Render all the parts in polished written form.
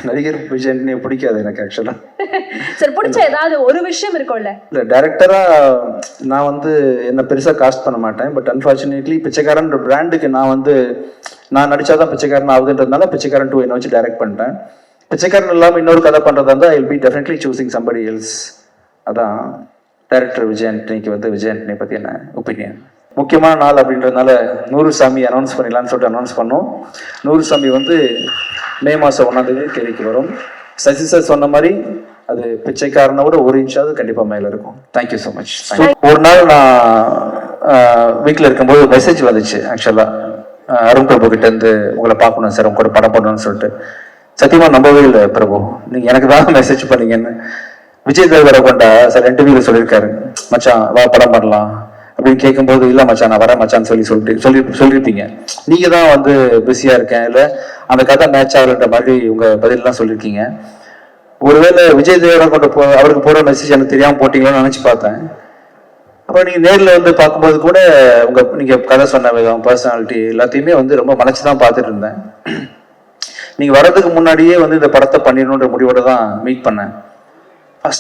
நடிகர் விஜயன் பிடிக்காது எனக்கு ஆக்சுவலா. சார் பிடிச்ச ஏதாவது ஒரு விஷயம் இருக்கும்ல? இல்லை, டைரக்டரா நான் வந்து என்ன பெருசாக காஸ்ட் பண்ண மாட்டேன். பட் அன்ஃபார்ச்சுனேட்லி பிச்சைக்காரன் பிராண்டுக்கு நான் நடிச்சாதான் பிச்சைக்காரன் ஆகுதுன்றதுனால பிச்சைக்காரன் 2 என்ன வச்சு டைரக்ட் பண்ணிட்டேன். பிச்சைக்காரன் இல்லாமல் இன்னொரு கதை பண்ணுறதா இருந்தால் I will be definitely choosing somebody else. அதான் டைரக்டர் விஜய் ஆண்டனிக்கு வந்து விஜய் ஆண்டனி பற்றி என்ன ஒப்பீனியன். முக்கியமான நாள் அப்படின்றதுனால 100 சாமி அனௌன்ஸ் பண்ணிடலான்னு சொல்லிட்டு அனௌன்ஸ் பண்ணோம். 100 சாமி வந்து மே மாதம் 1ஆம் தேதி தேதிக்கு வரும். சசி சார் சொன்ன மாதிரி அது பிச்சைக்காரனை விட 1 இன்ச்சாவது கண்டிப்பாக மேலே இருக்கும். Thank you so much. ஒரு நாள் நான் வீட்டில் இருக்கும்போது மெசேஜ் வந்துச்சு ஆக்சுவலாக அருண் பிரபு கிட்டேருந்து, உங்களை பார்க்கணும் சார், உங்க கூட படம் பண்ணணும்னு சொல்லிட்டு. சத்தியமாக நம்பவே இல்லை பிரபு, நீங்கள் எனக்கு தான் மெசேஜ் பண்ணீங்கன்னு. விஜய் தேவரகொண்டா சார் இன்டர்வியூவில் சொல்லியிருக்காரு, மச்சான் வா படம் பண்ணலாம் அப்படின்னு கேட்கும்போது, இல்லை மச்சான் நான் வரேன் மச்சான்னு சொல்லியிருப்பீங்க. நீங்கள் தான் வந்து பிஸியாக இருக்கேன், இல்லை அந்த கதை மேட்ச் ஆகலன்ற மாதிரி உங்கள் பதிலெலாம் சொல்லியிருக்கீங்க. ஒருவேளை விஜய் தேவரகொண்ட அவருக்கு போகிற மெசேஜ் எனக்கு தெரியாமல் போட்டிங்களோன்னு நினச்சி பார்த்தேன். அப்புறம் நீங்கள் நேரில் வந்து பார்க்கும்போது கூட நீங்கள் கதை சொன்ன விதம், பர்சனாலிட்டி எல்லாத்தையுமே வந்து ரொம்ப மனசு தான் பார்த்துட்டு இருந்தேன். நீங்கள் வர்றதுக்கு முன்னாடியே வந்து இந்த படத்தை பண்ணிடணுன்ற முடிவோட தான் மீட் பண்ணேன்.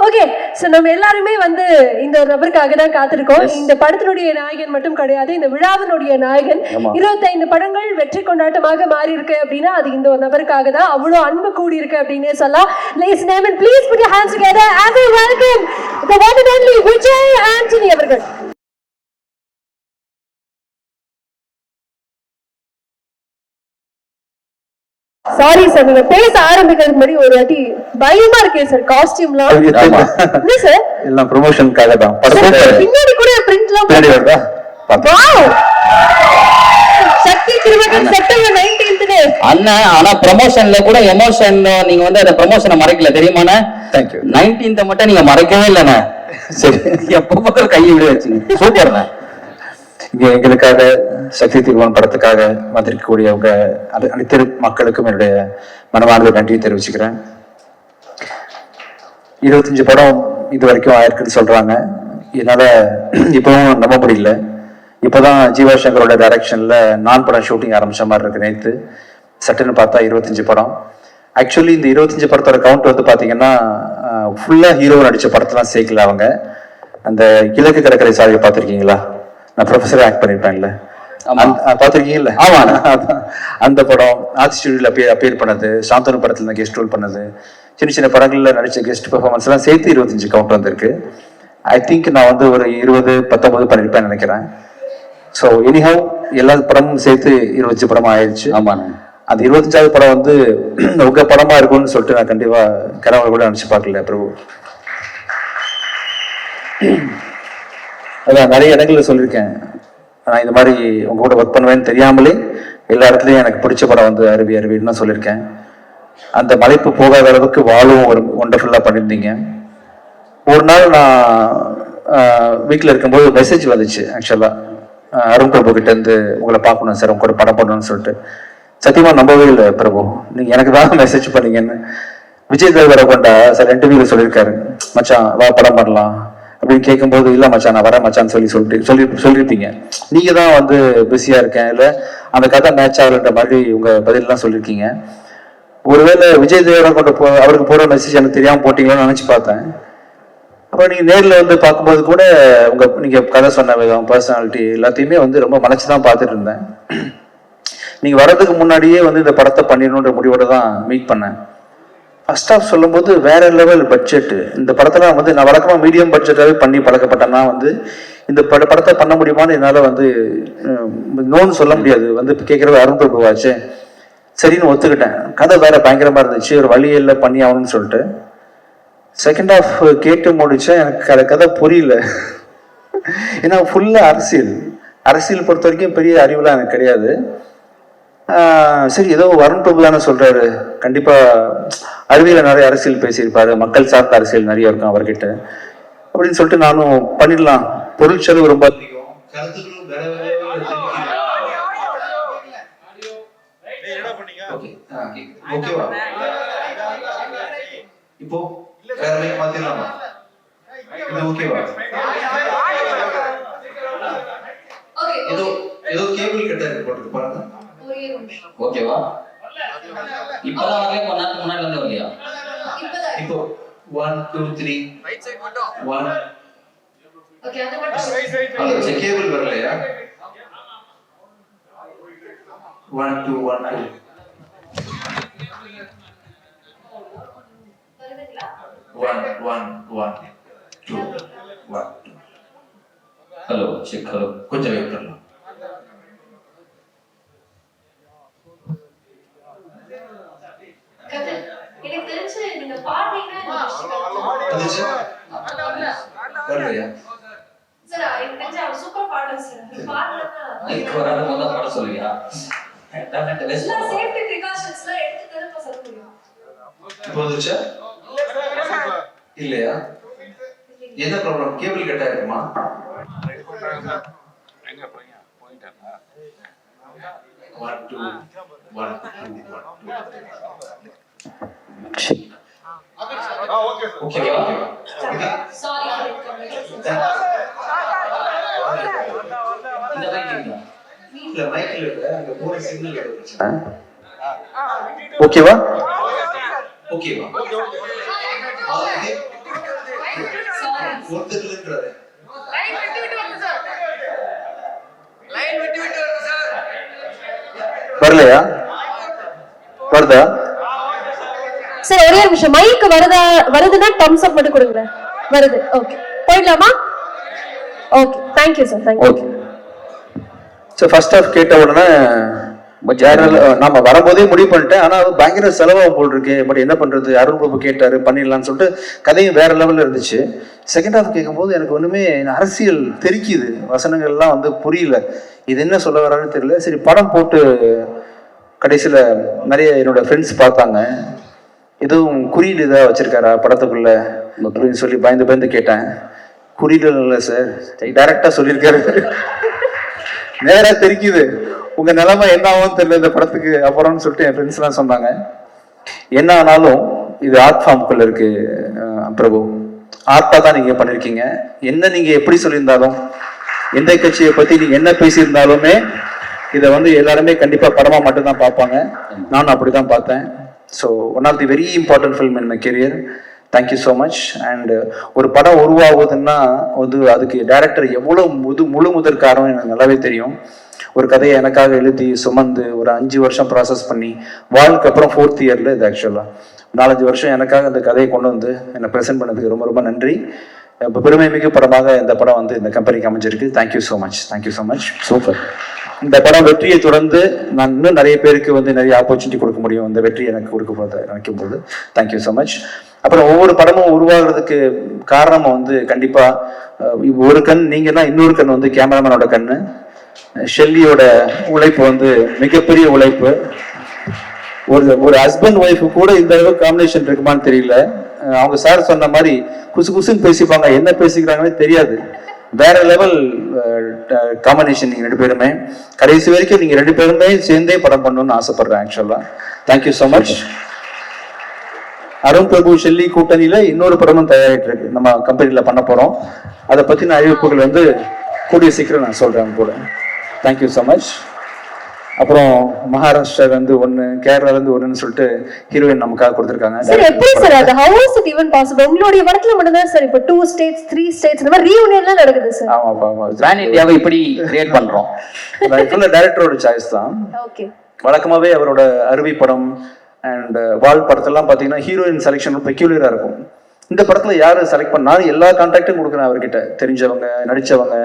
ஓகே, சோ நம்ம எல்லாருமே வந்து இந்த ஒரு நபருக்காக தான் காத்திருக்கோம். இந்த படத்தினுடைய நாயகன் மட்டும் கிடையாது, இந்த விழாவினுடைய நாயகன். 25 படங்கள் வெற்றி கொண்டாட்டமாக மாறி இருக்கு அப்படின்னா அது இந்த ஒரு நபருக்காக தான். அவ்வளவு அன்பு கூடி இருக்கு அப்படின்னே சொல்லலாம். Ladies and gentlemen, please put your hands together as we welcome the one and only Vijay Antony அவர்கள். சாரி சார், நீங்க பேச ஆரம்பிக்கிறதுக்கு முன்னாடி ஒரு வாட்டி பயமா இருக்கே சார், காஸ்டியூம்லாம் என்ன சார்? எல்லாம் ப்ரமோஷனுக்காக தான். பின்னாடி கூட பிரிண்ட்லாம் வருதா? வாவ், சக்தி திருமகன் செப்டம்பர் 19th அண்ணா. ஆனா ப்ரமோஷன்ல கூட எமோஷன் நீங்க வந்து அந்த ப்ரமோஷனை மறைக்கல தெரியுமாண்ணே? Thank you. 19th மட்டும் நீங்க மறைக்கவே இல்லைண்ணே. சரி, எப்போ பார்த்தாலும் கையை விட வச்சுங்க. சூப்பர்ண்ணே. இங்கே எங்களுக்காக சக்தி திருமகன் படத்துக்காக வந்திருக்கக்கூடிய உங்க அனைத்து மக்களுக்கும் என்னுடைய மனமார்ந்த நன்றியை தெரிவிச்சுக்கிறேன். 25 படம் இது வரைக்கும் ஆயிருக்குன்னு சொல்றாங்க. என்னால இப்பவும் நம்ப முடியல. இப்போதான் ஜீவா சங்கரோட டைரக்ஷன்ல நான் படம் ஷூட்டிங் ஆரம்பிச்ச மாதிரி இருக்கு. நேற்று சட்டுன்னு பார்த்தா 25 படம். ஆக்சுவலி இந்த 25 படத்தோட கவுண்ட் வந்து பாத்தீங்கன்னா ஃபுல்லா ஹீரோ நடிச்ச படத்தெல்லாம் சேர்க்கல. அவங்க அந்த கிழக்கு கடற்கரை சாலையை பார்த்துருக்கீங்களா? நான் ப்ரொஃபஸர் ஆக்ட் பண்ணிருப்பேன்ல, பார்த்துருக்கீங்கல்ல? ஆமா, அந்த படம் ஆர்ட் ஸ்டுடியோல அப்பியர் பண்ணது, சாந்தனு படத்துல கெஸ்ட் ரோல் பண்ணது, சின்ன சின்ன படங்கள்ல நடிச்ச கெஸ்ட் பெர்ஃபார்மன்ஸ் எல்லாம் சேர்த்து 25 கவுண்ட் வந்திருக்கு. ஐ திங்க் நான் வந்து ஒரு 20-19 பண்ணிருப்பேன் நினைக்கிறேன். ஸோ எனிஹவ் எல்லா படமும் சேர்த்து 25 படமா ஆயிடுச்சு. ஆமா, அந்த 25வது படம் வந்து உங்க படமா இருக்கும்னு சொல்லிட்டு நான் கண்டிப்பா கனவுல கூட நினைச்சு பார்க்கல பிரபு. அதான் நிறைய இடங்கள்ல சொல்லியிருக்கேன், நான் இந்த மாதிரி உங்க கூட ஒர்க் பண்ணுவேன்னு தெரியாமலே எல்லா இடத்துலையும் எனக்கு பிடிச்ச படம் வந்து அருவின்னு தான் சொல்லியிருக்கேன். அந்த மலைப்பு போகாத அளவுக்கு வாழும் ஒரு ஒண்டர்ஃபுல்லாக பண்ணியிருந்தீங்க. ஒரு நாள் நான் வீட்டில் இருக்கும்போது மெசேஜ் வந்துச்சு ஆக்சுவலாக அருண் பிரபு கிட்டேருந்து, உங்களை பார்க்கணும் சார், உங்க கூட படம் பண்ணணும்னு சொல்லிட்டு. சத்தியமாக நம்பவே இல்லை பிரபு, நீங்கள் எனக்கு தான் மெசேஜ் பண்ணீங்கன்னு. விஜய் தேவரகொண்டா சார் இன்டர்வியூவில் சொல்லியிருக்காரு, மச்சான் வா படம் பண்ணலாம் அப்படின்னு கேட்கும்போது, இல்லை மச்சான் நான் வரேன் மச்சான்னு சொல்லியிருப்பீங்க. நீங்கள் தான் வந்து பிஸியாக இருக்கேன், இல்லை அந்த கதை மேட்ச் ஆகலன்ற மாதிரி உங்கள் பதிலெலாம் சொல்லியிருக்கீங்க. ஒருவேளை விஜய் தேவரகொண்ட அவருக்கு போகிற மெசேஜ் எனக்கு தெரியாமல் போட்டிங்களோன்னு நினச்சி பார்த்தேன். அப்புறம் நீங்கள் நேரில் வந்து பார்க்கும்போது கூட நீங்கள் கதை சொன்ன விதம், பர்சனாலிட்டி எல்லாத்தையுமே வந்து ரொம்ப மனசு தான் பார்த்துட்டு இருந்தேன். நீங்கள் வர்றதுக்கு முன்னாடியே வந்து இந்த படத்தை பண்ணிடணுன்ற முடிவோட தான் மீட் பண்ணேன். ஃபர்ஸ்ட் ஆஃப் சொல்லும்போது வேற லெவல் பட்ஜெட்டு. இந்த படத்தெல்லாம் வந்து நான் வழக்கமாக மீடியம் பட்ஜெட்டாகவே பண்ணி பழக்கப்பட்டேன்னா வந்து இந்த படத்தை பண்ண முடியுமான்னு என்னால் வந்து நோன்னு சொல்ல முடியாது. வந்து கேட்குறவ அருண் பிரபுவாச்சு, சரின்னு ஒத்துக்கிட்டேன். கதை வேற பயங்கரமாக இருந்துச்சு, ஒரு வழியில் பண்ணி ஆகணும்னு சொல்லிட்டு செகண்ட் ஹாஃப் கேட்டு முடிச்சேன். எனக்கு கதை புரியல. ஏன்னா ஃபுல்லாக அரசியல் பொறுத்த வரைக்கும் பெரிய அறிவுலாம் எனக்கு கிடையாது. சரி ஏதோ அருண் பிரபு தானே சொல்றாரு, கண்டிப்பா அறிவியல நிறைய அரசியல் பேசியிருப்பாரு, மக்கள் சார்ந்த அரசியல் நிறைய இருக்கும் அவர்கிட்ட அப்படின்னு சொல்லிட்டு நானும் பண்ணிடலாம். பொருள் செலவு ரொம்ப அதிகம், இப்போ ஏதோ கேபிள் கட்ட போட்டு பாருங்க. ஓகேவா? இப்பதான் கொஞ்ச நேரத்துக்கு முன்னாடி 1 2 3 ரைட் சைடு மட்டும் 1 ஓகே அது மட்டும் அது கேபிள் வரலையா 1 2 1 2 1 1 1 2 1 ஹலோ செக் ஹலோ கொஞ்சம் வெயிட் பண்ணலாம் எனக்கு தெரிஞ்சு நீங்க பாத்தீங்கன்னா வந்துச்சு வரலையா சார் எனக்கு தெரிஞ்சு அவர் சூப்பர் பாடுறாரு சார் பாடுறதா இதுக்கு வராத முதல்ல பாட சொல்லுவியா சேஃப்டி பிரிகாஷன்ஸ்லாம் எடுத்து தரப்ப சொல்ல முடியும் இப்போ வந்துச்சா இல்லையா என்ன ப்ராப்ளம் கேபிள் கட் ஆயிருக்குமா எங்க போறீங்க போயிட்டாரா 1 2 1 2 ஓகேவா சாரி இந்த லைன் இல்ல மைக்ல இல்ல அங்க போற சிக்னல் பிரச்சனை ஓகேவா ஓகேவா ஒருத்தர்லன்றாரு லைன் விட்டு விட்டு வருது சார் லைன் விட்டு விட்டு வருது சார் வரலையா வருதா சார் ஒரே ஒரு நிமிஷம் மைக் வருதுன்னா தம்ஸ் அப் மட்டும் கொடுங்க வருது ஓகே போயிடலாமா okay thank you sir thank you okay so first half கேட்ட உடனே நம்ம வரும்போதே முடிவு பண்ணிட்டேன் ஆனா அது பயங்கர செலவாகும் போல் இருக்கு பட் என்ன பண்றது அருண் பிரபு கேட்டாரு பண்ணிடலாம்னு சொல்லிட்டு கதையும் வேற லெவல்ல இருந்துச்சு செகண்ட் ஹாஃப் கேட்கும்போது எனக்கு ஒண்ணுமே அரசியல் தெரிக்குது வசனங்கள்லாம் வந்து புரியல இது என்ன சொல்ல வரான்னு தெரியல சரி படம் போட்டு கடைசியில நிறைய என்னோட ஃப்ரெண்ட்ஸ் பார்த்தாங்க எதுவும் குறியீடு ஏதாவது வச்சிருக்காரா படத்துக்குள்ள அப்படின்னு சொல்லி பயந்து கேட்டேன் குறியீடு இல்லை சார் டைரக்டா சொல்லியிருக்காரு நேரா தெரிக்குது உங்க நிலைமை என்ன ஆகும் தெரியல இந்த படத்துக்கு அப்புறம்னு சொல்லிட்டு என் ஃப்ரெண்ட்ஸ் எல்லாம் சொன்னாங்க என்ன ஆனாலும் இது ஆர்ட் ஃபார்முக்குள்ள இருக்கு பிரபு ஆர்ட்டா தான் நீங்க பண்ணிருக்கீங்க என்ன நீங்க எப்படி சொல்லியிருந்தாலும் எந்த கட்சியை பத்தி நீங்க என்ன பேசியிருந்தாலுமே இதை வந்து எல்லாருமே கண்டிப்பா படமா மட்டும் தான் பார்ப்பாங்க நானும் அப்படிதான் பார்த்தேன் so one of the very important film in my career thank you so much and ஒரு படம் உருவாகுதுன்னா வந்து அதுக்கு டைரக்டர் எவ்வளோ முழு முதற் காரணம் எனக்கு நல்லாவே தெரியும் ஒரு கதையை எனக்காக எழுதி சுமந்து ஒரு 5 வருஷம் ப்ராசஸ் பண்ணி வாழ்க்கு அப்புறம் 4th இயர்ல இது ஆக்சுவலாக 4-5 வருஷம் எனக்காக அந்த கதையை கொண்டு வந்து என்னை ப்ரெசென்ட் பண்ணதுக்கு ரொம்ப ரொம்ப நன்றி இப்போ பெருமை மிகு படமாக இந்த படம் வந்து இந்த கம்பெனிக்கு அமைஞ்சிருக்கு தேங்க்யூ ஸோ மச் சூப்பர் இந்த படம் வெற்றியை தொடர்ந்து நான் இன்னும் நிறைய பேருக்கு வந்து நிறைய ஆப்பர்ச்சுனிட்டி கொடுக்க முடியும் இந்த வெற்றி எனக்கு கொடுக்க போது நினைக்கும் போது தேங்க்யூ ஸோ மச் அப்புறம் ஒவ்வொரு படமும் உருவாகிறதுக்கு காரணம் வந்து கண்டிப்பா ஒரு கண் நீங்கன்னா இன்னொரு கண் வந்து கேமராமேனோட கண்ணு ஷெல்லியோட உழைப்பு வந்து மிகப்பெரிய உழைப்பு ஒரு ஹஸ்பண்ட் ஒய்ஃபு கூட இந்த அளவுக்கு காம்பினேஷன் இருக்குமான்னு தெரியல அவங்க சார் சொன்ன மாதிரி குசுன்னு பேசிப்பாங்க என்ன பேசிக்கிறாங்கன்னு தெரியாது வேற லெவல் காம்பினேஷன் நீங்க 2 பேருமே கடைசி வரைக்கும் நீங்க 2 பேருமே சேர்ந்தே படம் பண்ணணும்னு ஆசைப்படுறேன் ஆக்சுவலா தேங்க்யூ ஸோ மச் அருண் பிரபு ஷெல்லி கூட்டணியில இன்னொரு படமும் தயாரிட்டு இருக்கு நம்ம கம்பெனில பண்ண போறோம் அதை பத்தின அறிவிப்புகள் வந்து கூடிய சீக்கிரம் நான் சொல்றேன் கூட தேங்க்யூ ஸோ மச் அப்புறம் மகாராஷ்டிரால இருந்து 1 கேரளால இருந்து 1ன்னு சொல்லிட்டு ஹீரோயின் நமக்காக கொடுத்திருக்காங்க சார் எப்படி சார் அது how is it even possible உங்களுடைய படத்துல மட்டும் தான் சார் இப்போ 2 ஸ்டேட்ஸ் 3 ஸ்டேட்ஸ் இந்த மாதிரி ரீயூனியன்லாம் நடக்குது சார் ஆமா பிராண்ட் இந்தியாவை இப்படி கிரியேட் பண்றோம் ஃபுல்லா டைரக்டரோட சாய்ஸ் தான் ஓகே வழக்கமாவே அவரோட அருவி படம் அண்ட் வால் படத்தெல்லாம் பாத்தீங்கன்னா ஹீரோயின் செலெக்ஷன் பெக்யூலியரா இருக்கும் இந்த படத்துல யாரு செலக்ட் பண்ணாலும் எல்லா கான்டாக்டும் கொடுக்குறேன் அவர்கிட்ட தெரிஞ்சவங்க நடிச்சவங்க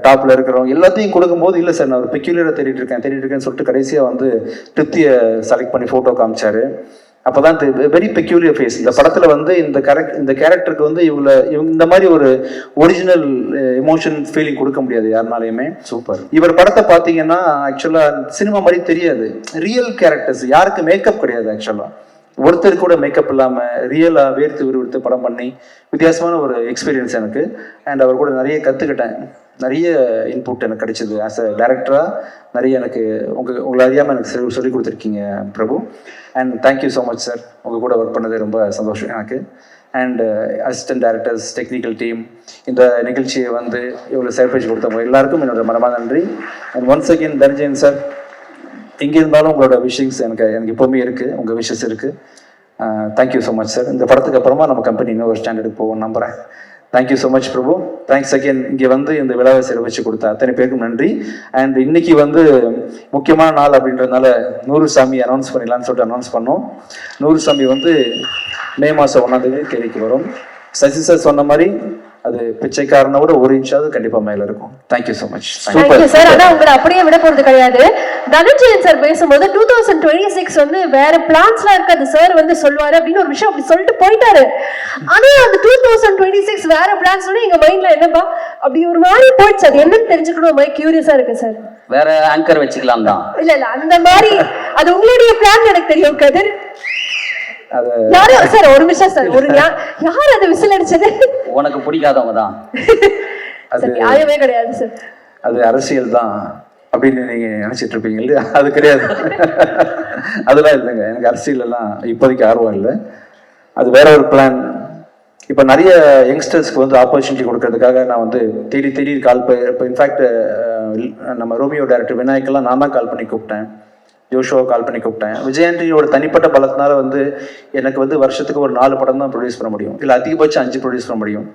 டாப்ல இருக்கிறவங்க எல்லாத்தையும் கொடுக்கும்போது இல்லை சார் நான் ஒரு பெக்யூலியரா தேடிட்டு இருக்கேன்னு சொல்லிட்டு கடைசியா வந்து திருப்தியை செலக்ட் பண்ணி போட்டோ காமிச்சாரு அப்பதான் வெரி பெக்யூலியர் ஃபேஸ் இந்த படத்துல வந்து இந்த கேரக்டருக்கு வந்து இவங்க இந்த மாதிரி ஒரு ஒரிஜினல் எமோஷன் ஃபீலிங் கொடுக்க முடியாது யாருனாலையுமே சூப்பர் இவர் படத்தை பாத்தீங்கன்னா ஆக்சுவலா சினிமா மாதிரி தெரியாது ரியல் கேரக்டர்ஸ் யாருக்கு மேக்கப் கிடையாது ஆக்சுவலா ஒருத்தர் கூட மேக்கப் இல்லாம ரியலா வேர்த்து விறுவிறுத்து படம் பண்ணி வித்தியாசமான ஒரு எக்ஸ்பீரியன்ஸ் எனக்கு அண்ட் அவர் கூட நிறைய கத்துக்கிட்டேன் நிறைய இன்புட் எனக்கு கிடைச்சது ஆஸ் அ டைரக்டரா நிறைய எனக்கு உங்களை அறியாம எனக்கு சொல்லி கொடுத்துருக்கீங்க Prabhu and thank you so much sir உங்க கூட ஒர்க் பண்ணது ரொம்ப சந்தோஷம் எனக்கு and assistant directors technical team இந்த நிகழ்ச்சியை வந்து இவ்வளோ சர்ப்ரைஸ் கொடுத்தவங்க எல்லாருக்கும் என்னோட மனமான நன்றி and once again Dhananjayan sir எங்கே இருந்தாலும் உங்களோட விஷயங்ஸ் எனக்கு எப்போவுமே இருக்குது உங்கள் விஷஸ் இருக்குது தேங்க்யூ ஸோ மச் சார். இந்த படத்துக்கு அப்புறமா நம்ம கம்பெனி இன்னும் ஒரு ஸ்டாண்டர்டுக்கு போவோம் நம்புகிறேன். தேங்க்யூ ஸோ மச் பிரபு. தேங்க்ஸ் அகேன் இங்கே வந்து இந்த விழாவை சிறப்பிச்சு கொடுத்த அத்தனை பேருக்கும் நன்றி. அண்ட் இன்னைக்கு வந்து முக்கியமான நாள் அப்படின்றதுனால நூறுசாமி அனௌன்ஸ் பண்ணிடலான்னு சொல்லிட்டு அனௌன்ஸ் பண்ணோம். நூறுசாமி வந்து மே மாதம் 1ஆம் தேதி தேதிக்கு வரும். சசி சார் சொன்ன மாதிரி அது பிச்சைக்காரனோட 1 இன்ச்சாவது கண்டிப்பா மேல இருக்கும். Thank you so much. Thank you sir. ஆனா உங்களை அப்படியே விட போறது கிடையாது. தனஞ்சயன் சார் பேசும்போது 2026 வந்து வேற பிளான்ஸ்லாம் இருக்காது சார் வந்து சொல்லுவாரு அப்படின்னு ஒரு விஷயம் அப்படி சொல்லிட்டு போயிட்டாரு. ஆனா அந்த 2026 வேற பிளான்ஸ் எங்க மைண்ட்ல என்னப்பா அப்படி ஒரு மாதிரி போயிடுச்சு. அது என்னன்னு தெரிஞ்சுக்கணும் மாதிரி கியூரியஸா இருக்கு சார். வேற ஆங்கர் வச்சுக்கலாம் தான். இல்ல அந்த மாதிரி அது உங்களுடைய பிளான் எனக்கு தெரியும் கதிர். யாரு சார் ஒரு நிமிஷம் சார் ஒரு யார் அது விசில் அடிச்சது? உனக்கு பிடிக்காதவங்க தான். அது நியாயமே கிடையாது சார். அது அரசியல் தான் அப்படின்னு நீங்க நினைச்சிட்டு இருப்பீங்க இல்லையா? அது கிடையாது. அதெல்லாம் இல்லைங்க. எனக்கு அரசியல் எல்லாம் இப்போதைக்கு ஆர்வம் இல்லை. அது வேற ஒரு பிளான். இப்போ நிறைய யங்ஸ்டர்ஸ்க்கு வந்து ஆப்பர்ச்சுனிட்டி கொடுக்கறதுக்காக நான் வந்து தேடி தேடி கால் இப்போ இன்ஃபேக்ட் நம்ம ரோமியோ டைரக்டர் விநாயக்கெல்லாம் நான் தான் கால் பண்ணி கூப்பிட்டேன். ஜோஷோவை கால் பண்ணி கூப்பிட்டேன். விஜயாண்டியோட தனிப்பட்ட பலத்தினால வந்து எனக்கு வந்து வருஷத்துக்கு ஒரு 4 படம் தான் ப்ரொடியூஸ் பண்ண முடியும், இல்லை அதிகபட்சம் 5 ப்ரொடியூஸ் பண்ண முடியும்.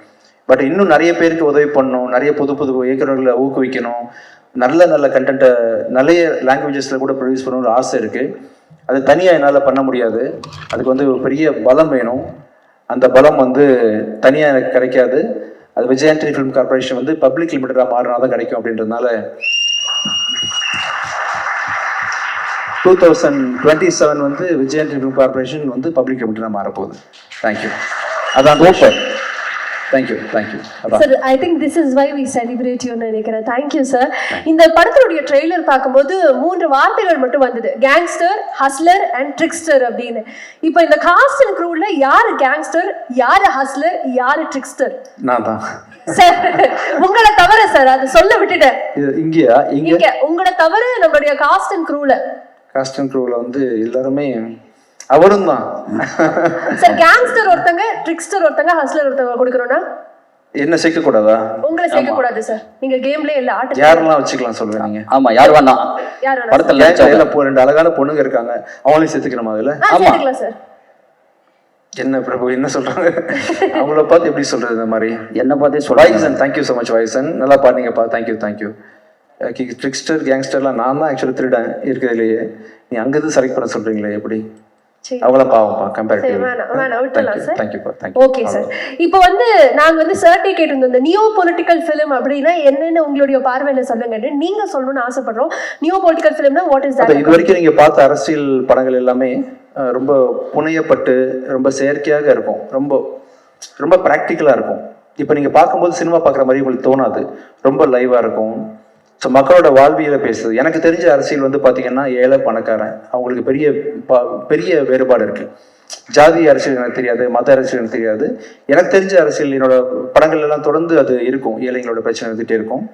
பட் இன்னும் நிறைய பேருக்கு உதவி பண்ணணும், நிறைய புது புது இயக்குநர்களை ஊக்குவிக்கணும், நல்ல நல்ல கண்டென்ட்டை நிறைய லாங்குவேஜஸில் கூட ப்ரொடியூஸ் பண்ணணும்னு ஆசை இருக்குது. அது தனியாக என்னால் பண்ண முடியாது. அதுக்கு வந்து ஒரு பெரிய பலம் வேணும். அந்த பலம் வந்து தனியாக எனக்கு கிடைக்காது. அது விஜயாண்டி ஃபிலிம் கார்பரேஷன் வந்து பப்ளிக் லிமிட்டடாக மாறினா தான் கிடைக்கும். அப்படின்றதுனால 2027 வந்து விஜயாண்டி ஃபிலிம் கார்பரேஷன் வந்து பப்ளிக் லிமிட்டடாக மாறப்போகுது. தேங்க்யூ. அதான் super. Thank you thank you sir. I think this is why we celebrate you நினைக்கிறேன். Thank you sir. இந்த படத்தினுடைய ட்ரெய்லர் பார்க்கும்போது 3 வார்த்தைகள் மட்டும் வந்தது, கேங்ஸ்டர், ஹஸ்லர் அண்ட் ட்ரிக்ஸ்டர் அப்படின்னு. இப்போ இந்த காஸ்ட் அண்ட் க்ரூல யாரு கேங்ஸ்டர், யாரு ஹஸ்லர், யாரு ட்ரிக்ஸ்டர்? நான் தான் சார். உங்களை தவிர சார், அது சொல்ல விட்டுட்டேன். இங்கேயா? இங்க உங்களை தவிர நம்மளுடைய காஸ்ட் அண்ட் க்ரூல வந்து எல்லாருமே அவரும் தான் சார். கேங்ஸ்டர் ஒருத்தங்க, ட்ரிக்ஸ்டர் ஒருத்தங்க, ஹஸ்லர் ஒருத்தங்க கொடுக்கறோம்னா என்ன சேர்க்க கூடாதா? உங்களை சேர்க்க கூடாது சார். நீங்க கேம்ல இல்ல ஆட்ட யாரெல்லாம் வச்சுக்கலாம் சொல்லுங்க நீங்க. ஆமா, யார் வேணா. யார் வேணா. படத்துல 2 அழகான பொண்ணுங்க இருக்காங்க, அவங்களையும் சேர்த்துக்கணுமா அதுல? சேர்த்துக்கலாம் சார். என்ன பிரபு என்ன சொல்றாங்க? அவங்கள பார்த்து எப்படி சொல்றது? இந்த மாதிரி என்ன பார்த்தே சொல்லுங்க. தேங்க்யூ ஸோ மச் வாய்சன், நல்லா பாடுனீங்கப்பா. தேங்க்யூ. ட்ரிக்ஸ்டர் கேங்ஸ்டர்லாம் நான் தான் ஆக்சுவலி திருடன் இருக்கிறதுலையே. நீ அங்கிருந்து செலக்ட் பண்ண சொல்றீங்களே எப்படி? அவங்கள பாவம்ப்பா கம்பேரிட்டிவ்லி. Okay sir. இப்போ வந்து நாங்க வந்து சர்ட்டே கேட்டிருந்தோம், இந்த நியோ பொலிட்டிக்கல் ஃபிலிம் அப்படின்னா என்னன்னு உங்களுடைய பார்வையில சொல்லுங்க. நீங்க சொல்லணும்னு ஆசைப்படுறோம். நியோ பொலிட்டிக்கல் ஃபிலிம்னா வாட் இஸ் தட்? இது வரைக்கும் நீங்க பார்த்த அரசியல் படங்கள் எல்லாமே ரொம்ப புனையப்பட்டு ரொம்ப செயற்கையாக இருக்கும், ரொம்ப ரொம்ப ப்ராக்டிக்கலா இருக்கும். இப்போ நீங்க பார்க்கும்போது சினிமா பார்க்குற மாதிரி உங்களுக்கு தோணாது, ரொம்ப லைவா இருக்கும். ஸோ மக்களோட வாழ்வியலை பேசுது. எனக்கு தெரிஞ்ச அரசியல் வந்து பார்த்தீங்கன்னா ஏழை பணக்காரன் அவங்களுக்கு பெரிய வேறுபாடு இருக்கு. ஜாதி அரசியல் எனக்கு தெரியாது, மத அரசியல் எனக்கு தெரியாது. எனக்கு தெரிஞ்ச அரசியல் என்னோட படங்கள் எல்லாம் தொடர்ந்து அது இருக்கும், ஏழைங்களோட பிரச்சனை இருந்துகிட்டே இருக்கும்.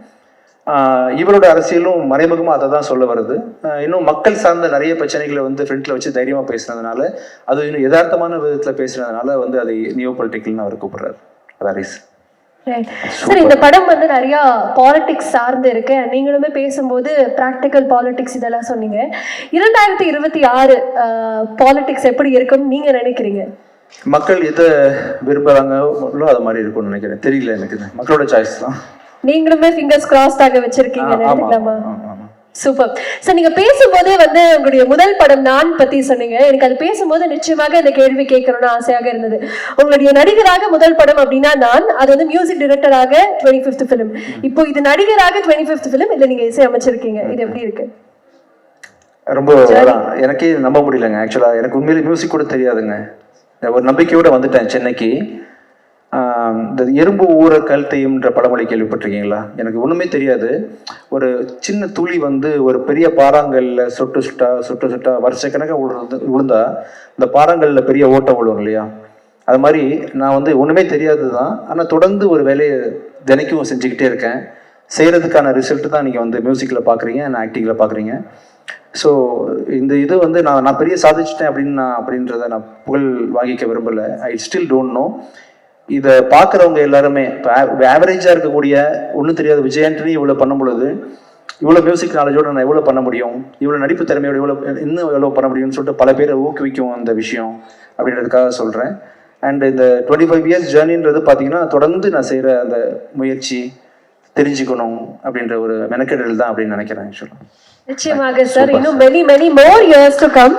இவரோட அரசியலும் மறைமுகமாக அதை தான் சொல்ல வருது. இன்னும் மக்கள் சார்ந்த நிறைய பிரச்சனைகளை வந்து ஃப்ரண்ட்ல வச்சு தைரியமாக பேசுனதுனால, அது இன்னும் யதார்த்தமான விதத்தில் பேசுனதுனால வந்து அதை நியோ பொலிட்டிக்கல்னு அவர் கூப்பிடுறாரு. அதான் ரீசன். சார், இந்த படம் வந்து நிறைய பாலிடிக்ஸ் சார்ந்து இருக்கு. நீங்களுமே பேசும்போது பிராக்டிக்கல் பாலிடிக்ஸ் இதெல்லாம் சொன்னீங்க. 2026 பாலிடிக்ஸ் எப்படி இருக்கும்னு நீங்க நினைக்கிறீங்க? மக்கள் எதை விரும்புறாங்களோ அது மாதிரி இருக்கும்னு நினைக்கிறேன். தெரியல எனக்கு, மக்களோட சாய்ஸ் தான். நீங்களுமே ஃபிங்கர்ஸ் கிராஸ்டாக வச்சிருக்கீங்க நினைக்கலாமா? Super sir. நீங்க பேசும்போதே வந்து உங்களுடைய முதல் படம் நான் பத்தி சொன்னீங்க. எனக்கு அது பேசும்போது நிச்சயமாக இந்த கேள்வி கேட்கணும்னு ஆசையாக இருந்தது. உங்களுடைய நடிகராக முதல் படம் அப்படின்னா நான், அது வந்து மியூசிக் டைரக்டராக 25th ஃபிலிம். இப்போ இது நடிகராக 25th ஃபிலிம், இல்ல நீங்க இசை அமைச்சிருக்கீங்க. இது எப்படி இருக்கு? ரொம்ப எனக்கே நம்ப முடியலங்க. ஆக்சுவலா எனக்கு உண்மையிலே மியூசிக் கூட தெரியாதுங்க. ஒரு நம்பிக்கையோட வந்துட்டேன் சென்னைக்கு. இந்த எறும்பு ஊற கழுத்தையும்ன்ற பழமொழி கேள்விப்பட்டிருக்கீங்களா? எனக்கு ஒன்றுமே தெரியாது. ஒரு சின்ன துளி வந்து ஒரு பெரிய பாறாங்கல்ல சுட்டு சுட்டா வருஷக்கணக்காக விழுந்தா இந்த பாறாங்கல்ல பெரிய ஓட்டம் விழுவும் இல்லையா? அது மாதிரி நான் வந்து ஒன்றுமே தெரியாது தான். ஆனால் தொடர்ந்து ஒரு வேலையை தினைக்கும் செஞ்சுக்கிட்டே இருக்கேன். செய்கிறதுக்கான ரிசல்ட் தான் நீங்கள் வந்து மியூசிக்கில் பார்க்குறீங்க, நான் ஆக்டிங்கில் பார்க்குறீங்க. ஸோ இந்த இது வந்து நான் பெரிய சாதிச்சிட்டேன் அப்படின்றத நான் புகழ் வாங்கிக்க விரும்பலை. I still don't know. இதை பார்க்குறவங்க எல்லாருமே இப்போ ஆவரேஜாக இருக்கக்கூடிய ஒன்றும் தெரியாது விஜயாண்டனி இவ்வளோ பண்ணும் பொழுது இவ்வளோ மியூசிக் நாலேஜோட நான் எவ்வளோ பண்ண முடியும், இவ்வளோ நடிப்பு திறமையோட இன்னும் எவ்வளோ பண்ண முடியும்னு சொல்லிட்டு பல பேரை ஊக்குவிக்கும் அந்த விஷயம் அப்படின்றதுக்காக சொல்கிறேன். அண்ட் இந்த 25 இயர்ஸ் ஜேர்னின்றது பார்த்தீங்கன்னா தொடர்ந்து நான் செய்கிற அந்த முயற்சி, தெரிஞ்சுக்கணும் அப்படின்ற ஒரு மெனக்கெடல் தான் அப்படின்னு நினைக்கிறேன் ஆக்சுவலாக. நிச்சயமாக சார், இன்னும் many more years to come.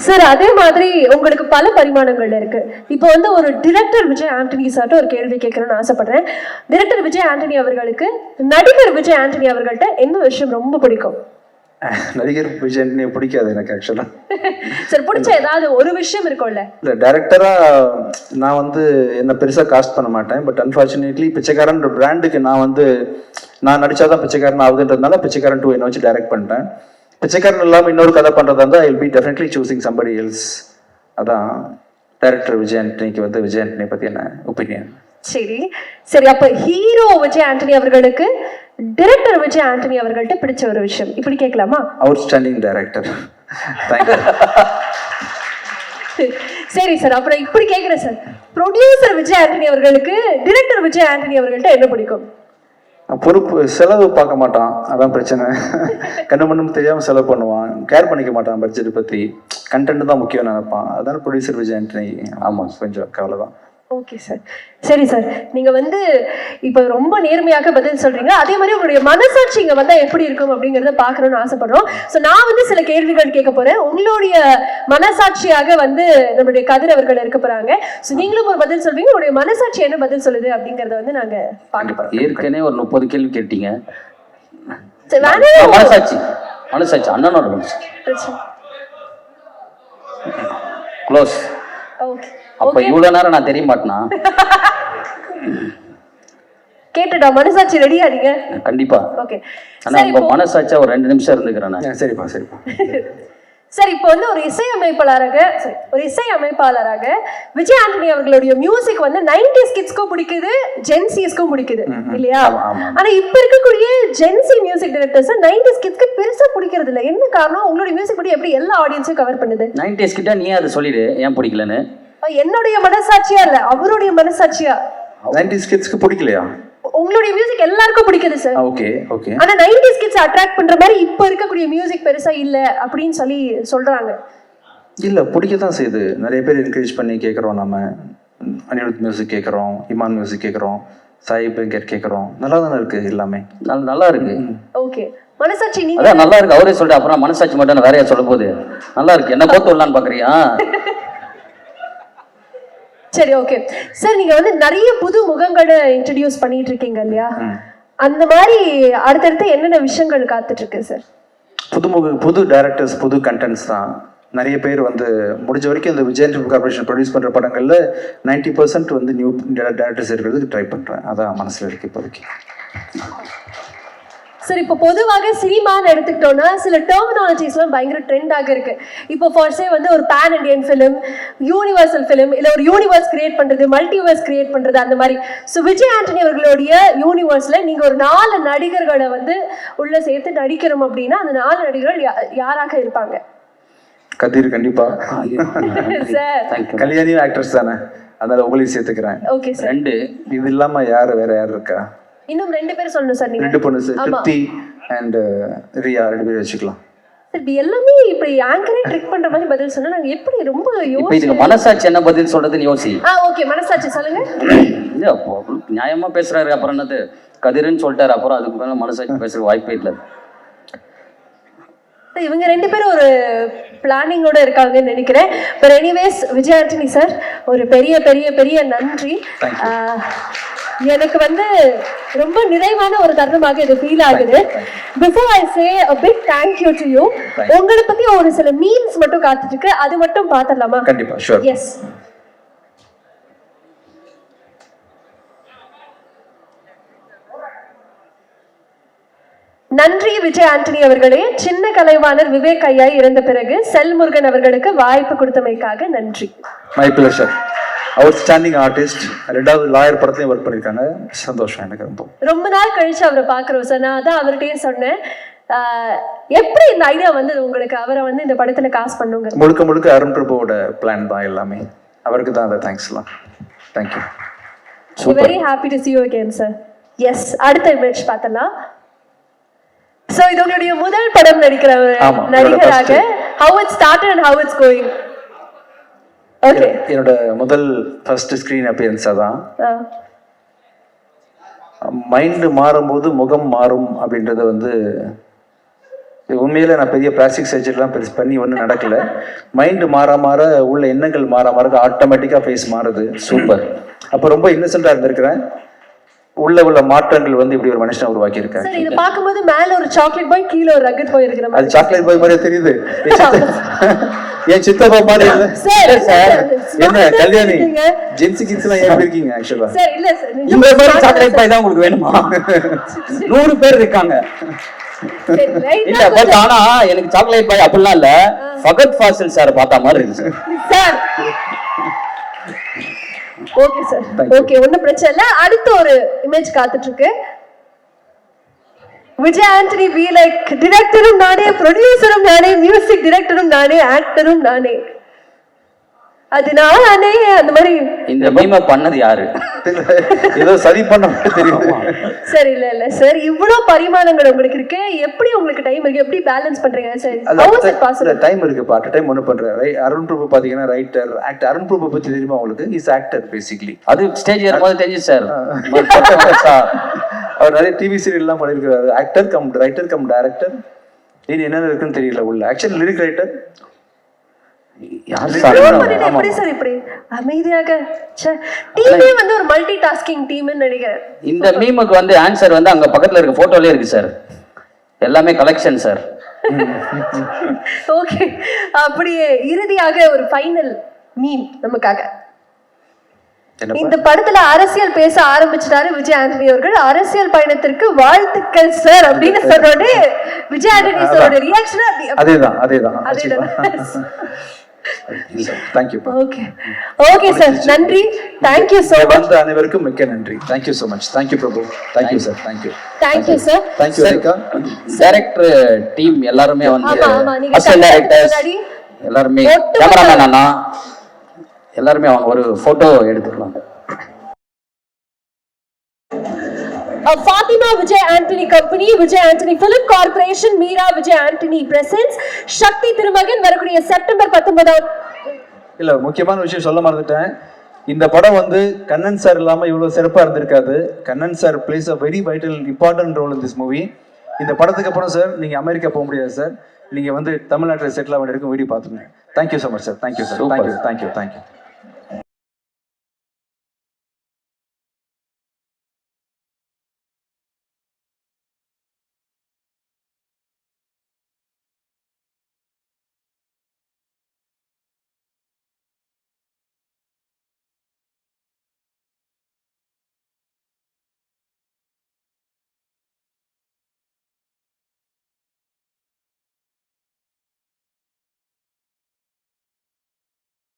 Sir அதே மாதிரி உங்களுக்கு பல பரிமாணங்கள் இருக்கு. இப்போ வந்து ஒரு டிரெக்டர் விஜய் ஆண்டனி சார்ட்ட ஒரு கேள்வி கேட்கணும்னு ஆசைப்படுறேன். டிரெக்டர் விஜய் ஆண்டனி அவர்களுக்கு நடிகர் விஜய் ஆண்டனி அவர்கள்ட்ட என்ன விஷயம் ரொம்ப பிடிக்கும்? நடிகர் விஜய் ஆண்டனியை பிடிக்காது எனக்கு ஆக்சுவலாக. சார் பிடிச்ச ஏதாவது ஒரு விஷயம் இருக்கும்ல? இல்லை, டைரக்டராக நான் வந்து என்ன பெருசாக காஸ்ட் பண்ண மாட்டேன். பட் அன்ஃபார்ச்சுனேட்லி பிச்சைக்காரன் பிராண்டுக்கு நான் நடிச்சாதான் பிச்சைக்காரன் ஆகுதுன்றதுனால பிச்சைக்காரன் 2 என்ன வச்சு டைரக்ட் பண்ணிட்டேன். பிச்சைக்காரன் இல்லாமல் இன்னொரு கதை பண்ணுறதா இருந்தால் I will be definitely choosing somebody else. அதான் டைரக்டர் விஜய் ஆண்டனிக்கு வந்து விஜய் ஆண்டனியை பற்றி என்ன ஒப்பீனியன். சரி சரி, அப்ப ஹீரோ விஜய் ஆண்டனி அவர்களுக்கு டைரக்டர் விஜய் ஆண்டனி அவர்கள்ட்ட பிடிச்ச ஒரு விஷயம் இப்படி கேட்கலாமா? Outstanding director. தேங்க்யூ. சரி சார், அப்புறம் இப்படி கேட்குறேன் சார், ப்ரொடியூசர் விஜய் ஆண்டனி அவர்களுக்கு டைரக்டர் விஜய் ஆண்டனி அவர்கள்ட்ட என்ன பிடிக்கும்? பொறுப்பு, செலவு பார்க்க மாட்டான், அதான் பிரச்சனை. கண்ணு மண்ணும் தெரியாமல் செலவு பண்ணுவான், கேர் பண்ணிக்க மாட்டான், பட்ஜெட் பற்றி. கண்டென்ட் தான் முக்கியம் நினைப்பான். அதான் ப்ரொடியூசர் விஜய் ஆண்டனி. ஆமாம், கொஞ்சம் கவலை தான். Okay sir. சரி சார், நீங்க வந்து இப்போ ரொம்ப நேர்மையாக பதில் சொல்றீங்க. அதே மாதிரி உங்களுடைய மனசாட்சி இங்க வந்தா எப்படி இருக்கும் அப்படிங்கறத பாக்கணும்னு ஆசைப்படுறோம். ஸோ நான் வந்து சில கேள்விகள் கேட்க போறேன். உங்களுடைய மனசாட்சியாக வந்து நம்மளுடைய கதிர் அவர்கள் இருக்க போறாங்க. ஸோ நீங்களும் ஒரு பதில் சொல்வீங்க, உங்களுடைய மனசாட்சி என்ன பதில் சொல்லுது அப்படிங்கறத வந்து நாங்க பார்க்க போறோம். ஏற்கனவே ஒரு 30 கேள்வி கேட்டீங்க. சரி, வேணாம். மனசாட்சி அண்ணனோட மனசாட்சி க்ளோஸ். ஓகே. அப்ப இவ்வளவு நேரம் நான் தெரிய மாட்டேனா? கேட்டுடா, மனசாட்சி ரெடியா நீங்க? கண்டிப்பா. ஓகே. ஆனா உங்க மனசாட்சியா ஒரு 2 நிமிஷம் இருந்துக்கிறேன். சரிப்பா. சார், இப்போ வந்து ஒரு இசையமைப்பாளராக விஜய் ஆண்டனி அவர்களுடைய மியூசிக் வந்து 90s கிட்ஸ்க்கும் பிடிக்குது, ஜென்சிஸ்க்கும் பிடிக்குது இல்லையா? ஆனா இப்ப இருக்கக்கூடிய ஜென்சி மியூசிக் டைரக்டர்ஸ் 90s கிட்ஸ்க்கு பெருசா பிடிக்கிறது இல்ல. என்ன காரணம்? உங்களுடைய மியூசிக் படி எப்படி எல்லா ஆடியன்ஸையும் கவர் பண்ணுது? 90s கிட்ட நீ அதை சொல்லிடு, ஏன் பிடிக்கலன்னு. என்னுடைய மனசாட்சியா இல்ல, அவருடைய மனசாட்சியா? 90s கிட்ஸ்க்கு பிடிக்கலையா? உங்களுடைய மியூசிக் எல்லாருக்கும் பிடிக்குது சார். ஓகே. ஆனா 90s கிட்ஸ் அட்ராக்ட் பண்ற மாதிரி இப்ப இருக்கக்கூடிய மியூசிக் பெருசா இல்ல அப்படின்னு சொல்லி சொல்றாங்க. இல்ல, பிடிக்க தான் செய்யுது. நிறைய பேர் என்கரேஜ் பண்ணி கேட்குறோம். நம்ம அனிருத் மியூசிக் கேட்குறோம், இமான் மியூசிக் கேட்குறோம், சாய் பெங்கர் கேட்குறோம். நல்லா தானே இருக்கு, எல்லாமே நல்லா இருக்கு. ஓகே. மனசாட்சி நீங்க அதான் நல்லா இருக்கு, அவரே சொல்லிட்டு அப்புறம் மனசாட்சி மட்டும் வேறையா சொல்ல போகுது. நல்லா இருக்கு, என்ன போட்டு விடலான்னு பாக்குறியா? சரி, ஓகே சார். நீங்க வந்து நிறைய புது முகங்களை இன்ட்ரடியூஸ் பண்ணிட்டு இருக்கீங்க இல்லையா? அந்த மாதிரி அடுத்தடுத்து என்னென்ன விஷயங்கள் காத்துட்டு இருக்கு சார்? புது டைரக்டர்ஸ், புது கண்டென்ட்ஸ் தான். நிறைய பேர் வந்து முடிஞ்ச வரைக்கும் இந்த விஜய் கார்பரேஷன் ப்ரொடியூஸ் பண்ற படங்கள்ல 90% வந்து நியூ டைரக்டர்ஸ் இருக்கிறதுக்கு ட்ரை பண்றேன். அதான் மனசுல இருக்கு இப்போதைக்கு. சார், இப்போ பொதுவாக சினிமான்னு எடுத்துக்கிட்டோம்னா சில டெர்மினாலஜிஸ்லாம் பயங்கர ட்ரெண்டாக இருக்கு. இப்போ ஃபார்ஸே வந்து ஒரு pan Indian film, universal film, இல்லை ஒரு யூனிவர்ஸ் கிரியேட் பண்றது, மல்டிவர்ஸ் கிரியேட் பண்றது, அந்த மாதிரி. ஸோ விஜய் ஆண்டனி அவர்களுடைய யூனிவர்ஸ்ல நீங்க ஒரு 4 நடிகர்களை வந்து உள்ள சேர்த்து நடிக்கணும் அப்படின்னா அந்த 4 நடிகர்கள் யாராக இருப்பாங்க? கதிர் கண்டிப்பா. சார், கல்யாணியும் ஆக்டர்ஸ் தானே, அதனால உங்களையும் சேர்த்துக்கிறேன். Okay sir. 2 இது இல்லாம வேற யார் இருக்கா? இன்னும் 2 பேர் சொல்லணும் சார். நீங்க 2 பொண்ணு, திருப்தி அண்ட் ரியா, 2 பேர் வச்சுக்கலாம். இப்படி எல்லாமே இப்படி ஆங்கரே ட்ரிக் பண்ற மாதிரி பதில் சொன்னா நாங்க எப்படி ரொம்ப இப்போ இதுக்கு மனசாட்சி என்ன பதில் சொல்றதுன்னு யோசி. ஓகே, மனசாட்சி சொல்லுங்க. இல்ல, நியாயமா பேசுறாரு, அப்புறம் என்னது கதிர்னு சொல்லிட்டாரு, அப்புறம் அதுக்கு மேல மனசாட்சி பேசுற வாய்ப்பே இல்லை. இவங்க 2 பேரும் ஒரு பிளானிங்கோட இருக்காங்கன்னு நினைக்கிறேன். But anyways, Vijay Antony sir, ஒரு பெரிய பெரிய பெரிய நன்றி. எனக்கு வந்து ரொம்ப நிறைவான ஒரு தருணமாக இது ஃபீல் ஆகுது. Before I say a big thank you to you, உங்களை பத்தி ஒரு சில மீம்ஸ் மட்டும் காத்துட்டு இருக்கு, அது மட்டும் பாத்துடலாமா? கண்டிப்பா, ஷூர். எஸ். நன்றி விஜய் ஆண்டனி அவர்களே. சின்ன கலைவாணர் விவேக் ஐயா இறந்த பிறகு செல்முருகன் அவர்களுக்கு வாய்ப்பு கொடுத்தமைக்காக நன்றி. My pleasure. அவுட்ஸ்டாண்டிங் ஆர்டிஸ்ட், 2வது லாயர் படத்துலயும் ஒர்க் பண்ணிருக்காங்க. சந்தோஷம் எனக்கு ரொம்ப நாள் கழிச்சு அவரை பாக்குறோம் சார். நான் அதான் அவர்கிட்டயே சொன்னேன், எப்படி இந்த ஐடியா வந்து உங்களுக்கு அவரை வந்து இந்த படத்துல காஸ்ட் பண்ணுங்க? முழுக்க அருண் பிரபுவோட பிளான் தான் எல்லாமே. அவருக்கு தான் அந்த தேங்க்ஸ்லாம். Thank you. Very happy to see you again sir. Yes, அடுத்த இமேஜ் பார்த்தலாம். சோ இது உங்களுடைய முதல் படம் நடிக்கிற ஒரு ஆமா, நடிகராக how it started and how it's going. Okay. என்னோட முதல் ஃபர்ஸ்ட் ஸ்கிரீன் அப்பியரன்ஸ் அதான். மைண்டு மாறும்போது முகம் மாறும் அப்படின்றது வந்து உண்மையில நான் பெரிய பிளாஸ்டிக் சர்ஜரிலாம் பெருசு பண்ணி ஒன்றும் நடக்கல. மைண்டு மாற மாற உள்ள எண்ணங்கள் மாற மாற ஆட்டோமேட்டிக்காக ஃபேஸ் மாறுது. சூப்பர். அப்போ ரொம்ப இன்னசென்ட்டாக இருந்திருக்கிறேன். உள்ள மாற்றங்கள் வந்து இப்படி ஒரு மனுஷனை உருவாக்கி இருக்கேன். சார் இத பாக்கும்போது மேல ஒரு சாக்லேட் பாய் கீழ ஒரு ரக்கட் பாய் இருக்கிற மாதிரி. அது சாக்லேட் பாய் மாதிரியே தெரியுது. என் சித்தப்பா மாதிரி இல்ல சார். என்ன கல்யாணி ஜென்சி கிட்ஸ்லாம் எப்படி இருக்கீங்க ஆக்சுவலா? சார் இல்ல சார் இந்த மாதிரி சாக்லேட் பாய் தான் உங்களுக்கு வேணுமா? 100 பேர் இருக்காங்க. இல்ல பட் ஆனா எனக்கு சாக்லேட் பாய் அப்படிலாம் இல்ல, ஃபகத் ஃபாசில் சார் பார்த்த மாதிரி இருக்கு சார். ஓகே சார், ஓகே, ஒன்னும் பிரச்சனை இல்ல. அடுத்த ஒரு இமேஜ் காத்துட்டு இருக்கு. விஜய் ஆண்டனி பி லைக் டிரெக்டரும் நானே, ப்ரொடியூசரும் நானே, மியூசிக் டிரெக்டரும் நானே, ஆக்டரும் நானே. அது நானே அந்த மாதிரி. இந்த மீமை பண்ணது யாரு? ஏதோ சரி பண்ண தெரியும். சரி இல்ல சார், இவ்வளவு பரிமாணங்கள் உங்களுக்கு இருக்கு, எப்படி உங்களுக்கு டைம் இருக்கு, எப்படி பேலன்ஸ் பண்றீங்க sir? how is it possible? Time இருக்கு, பார்ட் டைம் ஒன்னு பண்றேன். அருண் பிரபு பாத்தீங்கன்னா ரைட்டர், ஆக்டர். அருண் பிரபு பத்தி தெரியுமா உங்களுக்கு? Is actor basically. அது ஸ்டேஜ் ஏறும்போது தெரிஞ்சு சார். அவர் நிறைய டிவி சீரியல்லாம் பண்ணிருக்காரு. Actor come writer cum director. இது என்னென்ன இருக்குன்னு தெரியல உள்ள. Actually lyric writer. எப்படி சார் இப்படி அமைதியாக? டீமே வந்து ஒரு மல்டி டாஸ்கிங் டீம்னு நினைக்கிறேன். இந்த மீமுக்கு வந்து ஆன்சர் வந்து அங்க பக்கத்துல இருக்க போட்டோலயே இருக்கு சார். எல்லாமே கலெக்ஷன் சார். ஓகே, அப்படியே இறுதியாக ஒரு ஃபைனல் மீம் நமக்காக. இந்த படத்துல அரசியல் பேச ஆரம்பிச்சிட்டாரு விஜய் ஆண்டனி அவர்கள். அரசியல் பயணத்திற்கு வாழ்த்துக்கள் சார் அப்படின்னு சொன்னோடனே விஜய் ஆண்டனி சாரோட ரியாக்ஷன் அதேதான். Thank you. Okay sir, நன்றி. Thank you so much. வந்த அனைவருக்கும் மிக்க நன்றி. Thank you so much. Thank you Prabhu. Thank you sir. Thank you. Thank you sir. Thank you Rekha. Director team எல்லாரும் வந்து ஆமா நீங்க அசிஸ்டன்ட் டைரக்டர்ஸ் எல்லாரும் கேமராமேன் அண்ணா எல்லாரும் அவங்க ஒரு போட்டோ எடுத்துக்கலாம். Fatima Vijay Antony Company, Vijay Antony Film Corporation, Meera Vijay Antony presents Shakti Thirumagan வரக்கூடிய செப்டம்பர் 19. இல்ல முக்கியமான விஷயம் சொல்ல மறந்துட்டேன். இந்த படம் வந்து கண்ணன் சார் இல்லாம இவ்வளவு சிறப்பா இருந்திருக்காது. Kannan sir place a very vital important role in this movie. இந்த படத்துக்கு அப்புறம் சார் நீங்க அமெரிக்கா போக முடியாது சார். நீங்க வந்து தமிழ்நாட்டில் செட்டில் ஆக வேண்டியிருக்கும். வீடியோ பார்த்துங்க. Thank you so much sir. Thank you sir. Thank you.